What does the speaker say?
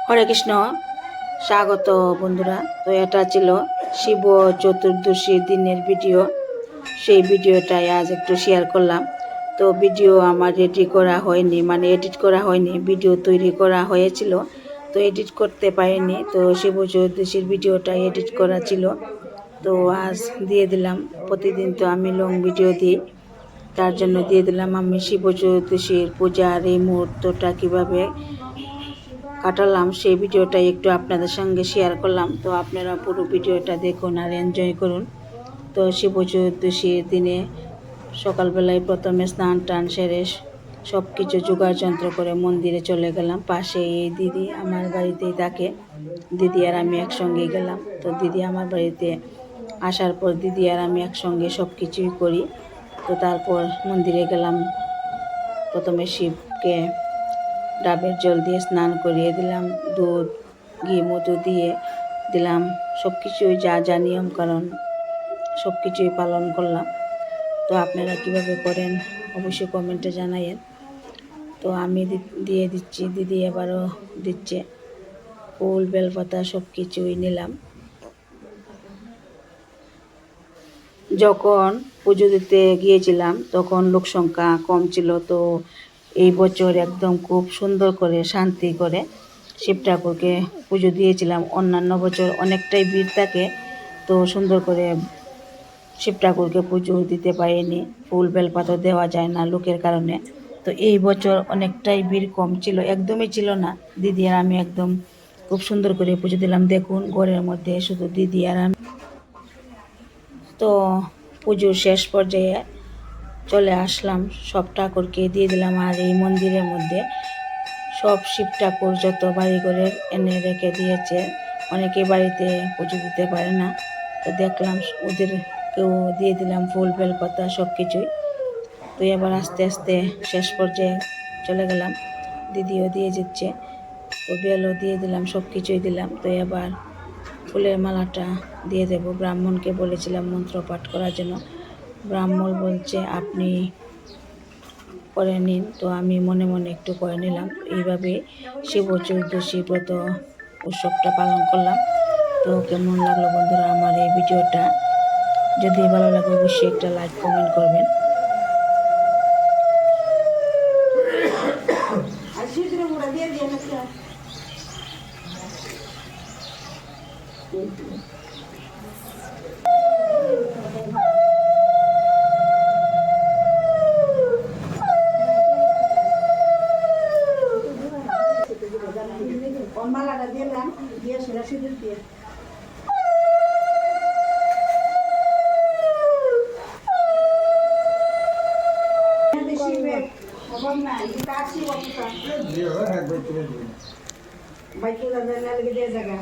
হরে কৃষ্ণ, স্বাগত বন্ধুরা। তো এটা ছিল শিব চতুর্দশী দিনের ভিডিও। সেই ভিডিওটাই আজ একটু শেয়ার করলাম। তো ভিডিও আমার রেডি করা হয়নি, মানে এডিট করা হয়নি, ভিডিও তৈরি করা হয়েছিল, তো এডিট করতে পারিনি। তো শিব চতুর্দশীর ভিডিওটা এডিট করা ছিল, তো আজ দিয়ে দিলাম। প্রতিদিন তো আমি লং ভিডিও দিই, তার জন্য দিয়ে দিলাম। আমি শিব চতুর্দশীর পূজার এই মুহূর্তটা কীভাবে কাটালাম সেই ভিডিওটা একটু আপনাদের সঙ্গে শেয়ার করলাম। তো আপনারা পুরো ভিডিওটা দেখুন আর এনজয় করুন। তো শিব চতুর্দশীর দিনে সকালবেলায় প্রথমে স্নান টান সেরে সব কিছু জোগাড় যন্ত্র করে মন্দিরে চলে গেলাম। পাশে এই দিদি আমার বাড়িতেই থাকে, দিদি আর আমি একসঙ্গেই গেলাম। তো দিদি আমার বাড়িতে আসার পর দিদি আর আমি একসঙ্গে সব কিছুই করি। তো তারপর মন্দিরে গেলাম। প্রথমে শিবকে ডাবের জল দিয়ে স্নান করিয়ে দিলাম, দুধ ঘি মধু দিয়ে দিলাম, সব কিছুই যা যা নিয়ম কারণ সব কিছুই পালন করলাম। তো আপনারা কিভাবে করেন অবশ্যই কমেন্টে জানাইয়েন। তো আমি দিয়ে দিচ্ছি, দিদি এবারও দিচ্ছে। ফুল বেলপাতা সব কিছুই নিলাম। যখন পুজো দিতে গিয়েছিলাম তখন লোক সংখ্যা কম ছিল, তো এই বছর একদম খুব সুন্দর করে শান্তি করে শিব ঠাকুরকে পুজো দিয়েছিলাম। অন্যান্য বছর অনেকটাই ভিড় থাকে, তো সুন্দর করে শিব ঠাকুরকে পুজো দিতে পারিনি, ফুল বেলপাতা দেওয়া যায় না লোকের কারণে। তো এই বছর অনেকটাই ভিড় কম ছিল, একদমই ছিল না। দিদি আর আমি একদম খুব সুন্দর করে পুজো দিলাম। দেখুন ঘরের মধ্যে শুধু দিদি আর আমি। তো পুজোর শেষ পর্যায়ে চলে আসলাম, সব ঠাকুরকে দিয়ে দিলাম। আর এই মন্দিরের মধ্যে সব শিব ঠাকুর যত বাড়ি করে এনে রেখে দিয়েছে, অনেকে বাড়িতে পুজো দিতে পারে না, তো দেখলাম ওদেরকেও দিয়ে দিলাম ফুল বেলপাতা সব কিছুই। তো এবার আস্তে আস্তে শেষ পর্যায়ে চলে গেলাম, দিদিও দিয়ে দিচ্ছে, তো বেলও দিয়ে দিলাম, সব কিছুই দিলাম। তো এবার ফুলের মালাটা দিয়ে দেব। ব্রাহ্মণকে বলেছিলাম মন্ত্র পাঠ করার জন্য, ব্রাহ্মণ বলছে আপনি করে নিন। তো আমি মনে মনে একটু করে নিলাম। এইভাবে শিব চতুর্দশী ব্রত উৎসবটা পালন করলাম। তো কেমন লাগলো বন্ধুরা আমার এই ভিডিওটা? যদি ভালো লাগে অবশ্যই একটা লাইক কমেন্ট করবেন। মালাটা দিলাম, দিয়ে সেটা সিঁদুর দিয়ে বাইক জায়গা